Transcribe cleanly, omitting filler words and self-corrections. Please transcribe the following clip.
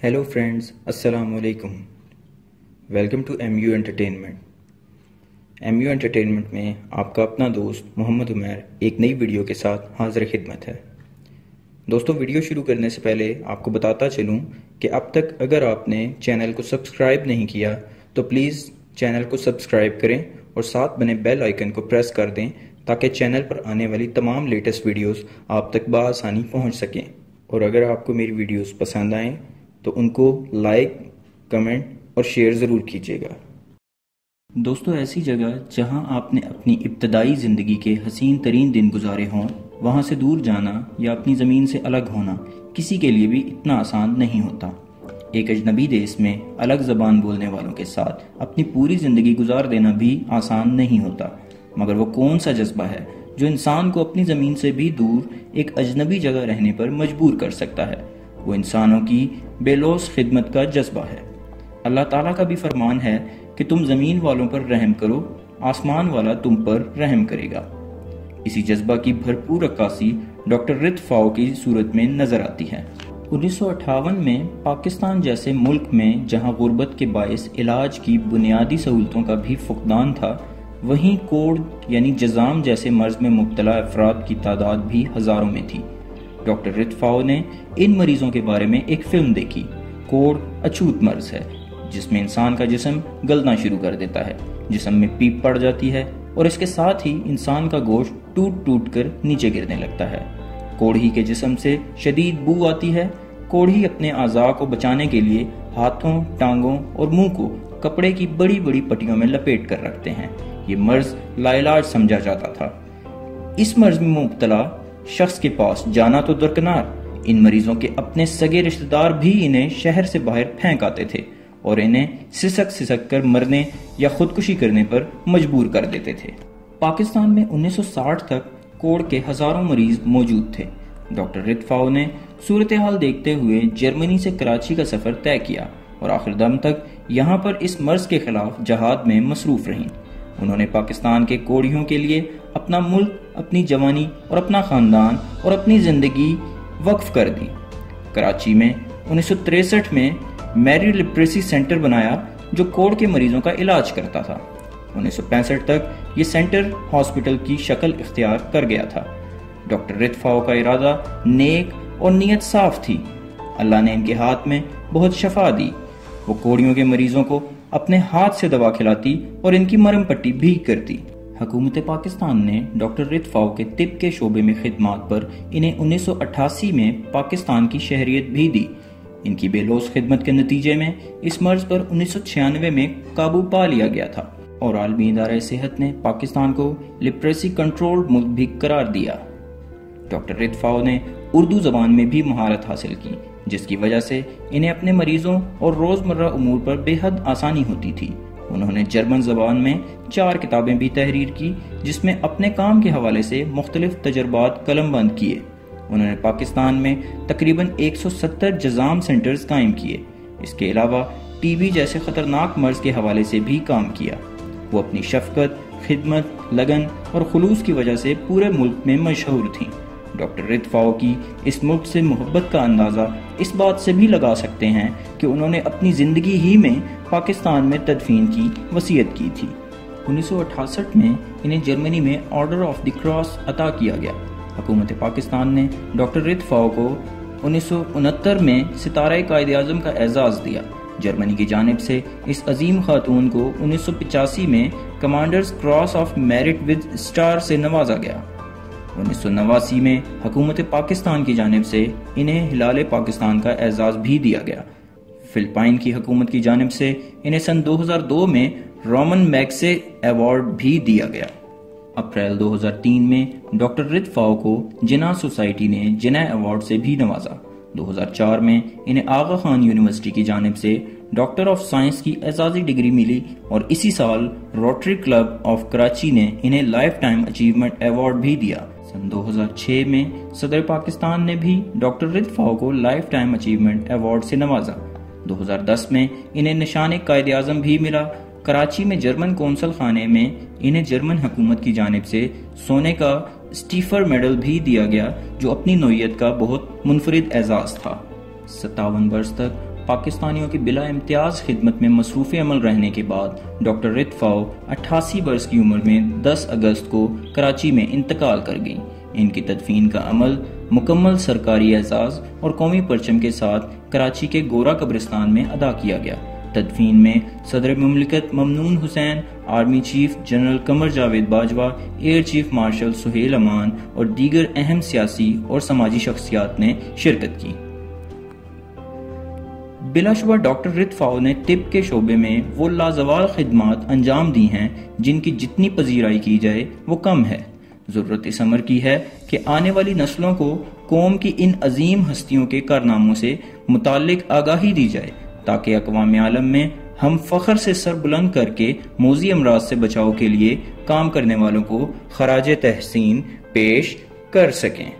Hello friends, السلام علیکم۔ Welcome to M U entertainment. M U entertainment میں آپ کا اپنا دوست محمد عمیر ایک نئی ویڈیو کے ساتھ حاضر خدمت ہے۔ دوستوں، ویڈیو شروع کرنے سے پہلے آپ کو بتاتا چلوں کہ اب تک اگر آپ نے چینل کو سبسکرائب نہیں کیا تو پلیز چینل کو سبسکرائب کریں اور ساتھ بنے بیل آئیکن کو پریس کر دیں تاکہ چینل پر آنے والی تمام لیٹسٹ ویڈیوز آپ تک بآسانی پہنچ سکیں، اور اگر آپ کو میری ویڈیوز پسند آئیں تو ان کو لائک، کمنٹ اور شیئر ضرور کیجیے گا۔ دوستو، ایسی جگہ جہاں آپ نے اپنی ابتدائی زندگی کے حسین ترین دن گزارے ہوں، وہاں سے دور جانا یا اپنی زمین سے الگ ہونا کسی کے لیے بھی اتنا آسان نہیں ہوتا۔ ایک اجنبی دیش میں الگ زبان بولنے والوں کے ساتھ اپنی پوری زندگی گزار دینا بھی آسان نہیں ہوتا، مگر وہ کون سا جذبہ ہے جو انسان کو اپنی زمین سے بھی دور ایک اجنبی جگہ رہنے پر مجبور کر سکتا ہے؟ وہ انسانوں کی بے لوث خدمت کا جذبہ ہے۔ اللہ تعالیٰ کا بھی فرمان ہے کہ تم زمین والوں پر رحم کرو، آسمان والا تم پر رحم کرے گا۔ اسی جذبہ کی بھرپور عکاسی ڈاکٹر رت فاؤ کی صورت میں نظر آتی ہے۔ 1958 میں پاکستان جیسے ملک میں جہاں غربت کے باعث علاج کی بنیادی سہولتوں کا بھی فقدان تھا، وہیں کوڑ یعنی جذام جیسے مرض میں مبتلا افراد کی تعداد بھی ہزاروں میں تھی۔ ڈاکٹر رت فاؤ نے ان مریضوں کے بارے میں ایک فلم دیکھی۔ کوڑ اچھوت مرض ہے جس میں انسان کا جسم گلنا شروع کر دیتا ہے، جسم میں پیپ پڑ جاتی ہے اور اس کے ساتھ ہی انسان کا گوشت ٹوٹ ٹوٹ کر نیچے گرنے لگتا ہے۔ کوڑھی کے جسم سے شدید بو آتی ہے۔ کوڑھی اپنے اعضاء کو بچانے کے لیے ہاتھوں، ٹانگوں اور منہ کو کپڑے کی بڑی بڑی پٹیوں میں لپیٹ کر رکھتے ہیں۔ یہ مرض لاعلاج سمجھا جاتا تھا۔ اس مرض میں مبتلا شخص کے پاس جانا تو درکنار، ان مریضوں کے اپنے سگے رشتہ دار بھی انہیں شہر سے باہر پھینک آتے تھے اور انہیں سسک سسک کر مرنے یا خودکشی کرنے پر مجبور کر دیتے تھے۔ پاکستان میں 1960 تک کوڑ کے ہزاروں مریض موجود تھے۔ ڈاکٹر رت فاؤ نے صورتحال دیکھتے ہوئے جرمنی سے کراچی کا سفر طے کیا اور آخر دم تک یہاں پر اس مرض کے خلاف جہاد میں مصروف رہیں۔ انہوں نے پاکستان کے کوڑھیوں کے لیے اپنا ملک، اپنی جوانی اور اپنا خاندان اور اپنی زندگی وقف کر دی۔ کراچی میں 1963 میں میری لیپریسی سینٹر بنایا جو کوڑ کے مریضوں کا علاج کرتا تھا۔ 1965 تک یہ سینٹر ہاسپٹل کی شکل اختیار کر گیا تھا۔ ڈاکٹر رت فاؤ کا ارادہ نیک اور نیت صاف تھی۔ اللہ نے ان کے ہاتھ میں بہت شفا دی۔ وہ کوڑیوں کے مریضوں کو اپنے ہاتھ سے دوا کھلاتی اور ان کی مرہم پٹی بھی کرتی۔ حکومت پاکستان نے ڈاکٹر رت فاؤ کے طب کے شعبے میں خدمات پر انہیں 1988 میں پاکستان کی شہریت بھی دی۔ ان کی بے لوث خدمت کے نتیجے میں اس مرض پر 1996 میں قابو پا لیا گیا تھا اور عالمی ادارہ صحت نے پاکستان کو لیپریسی کنٹرولڈ ملک بھی قرار دیا۔ ڈاکٹر رت فاؤ نے اردو زبان میں بھی مہارت حاصل کی، جس کی وجہ سے انہیں اپنے مریضوں اور روزمرہ امور پر بے حد آسانی ہوتی تھی۔ انہوں نے جرمن زبان میں 4 کتابیں بھی تحریر کی، جس میں اپنے کام کے حوالے سے مختلف تجربات قلم بند کیے۔ انہوں نے پاکستان میں تقریباً 170 جذام سینٹرز قائم کیے۔ اس کے علاوہ ٹی بی جیسے خطرناک مرض کے حوالے سے بھی کام کیا۔ وہ اپنی شفقت، خدمت، لگن اور خلوص کی وجہ سے پورے ملک میں مشہور تھیں۔ ڈاکٹر رت فاؤ کی اس ملک سے محبت کا اندازہ اس بات سے بھی لگا سکتے ہیں کہ انہوں نے اپنی زندگی ہی میں پاکستان میں تدفین کی وصیت کی تھی۔ 1968 میں انہیں جرمنی میں آرڈر آف دی کراس عطا کیا گیا۔ حکومت پاکستان نے ڈاکٹر رت فاؤ کو 1969 میں ستارہ قائد اعظم کا اعزاز دیا۔ جرمنی کی جانب سے اس عظیم خاتون کو 1985 میں commanders cross of merit with star سے نوازا گیا۔ 1989 میں حکومت پاکستان کی جانب سے انہیں ہلال پاکستان کا اعزاز بھی دیا گیا۔ فلپائن کی حکومت کی جانب سے انہیں سن 2002 میں رومن میگسے ایوارڈ بھی دیا گیا۔ اپریل 2003 میں ڈاکٹر رت فاؤ کو جناح سوسائٹی نے جناح ایوارڈ سے بھی نوازا۔ 2004 میں انہیں آغا خان یونیورسٹی کی جانب سے ڈاکٹر آف سائنس کی اعزازی ڈگری ملی اور اسی سال روٹری کلب آف کراچی نے انہیں لائف ٹائم اچیومنٹ ایوارڈ بھی دیا۔ سن 2006 میں صدر پاکستان نے بھی ڈاکٹر رت فاؤ کو لائف ٹائم اچیومنٹ ایوارڈ سے نوازا۔ 2010 میں انہیں نشان قائد اعظم بھی ملا۔ کراچی میں جرمن قونصل خانے میں انہیں جرمن حکومت کی جانب سے سونے کا اسٹیفر میڈل بھی دیا گیا، جو اپنی نوعیت کا بہت منفرد اعزاز تھا۔ 57 برس تک پاکستانیوں کی بلا امتیاز خدمت میں مصروف عمل رہنے کے بعد ڈاکٹر رتفاؤ 88 برس کی عمر میں 10 اگست کو کراچی میں انتقال کر گئیں۔ ان کی تدفین کا عمل مکمل سرکاری اعزاز اور قومی پرچم کے ساتھ کراچی کے گورا قبرستان میں ادا کیا گیا۔ تدفین میں صدر مملکت Mamnoon Hussain, army chief general Qamar Javed Bajwa, air chief marshal Sohail Aman اور دیگر اہم سیاسی اور سماجی شخصیات نے شرکت کی۔ بلا شبہ ڈاکٹر رتفاؤ نے طب کے شعبے میں وہ لازوال خدمات انجام دی ہیں جن کی جتنی پذیرائی کی جائے وہ کم ہے۔ ضرورت اس امر کی ہے کہ آنے والی نسلوں کو قوم کی ان عظیم ہستیوں کے کارناموں سے متعلق آگاہی دی جائے تاکہ اقوام عالم میں ہم فخر سے سر بلند کر کے موذی امراض سے بچاؤ کے لیے کام کرنے والوں کو خراج تحسین پیش کر سکیں۔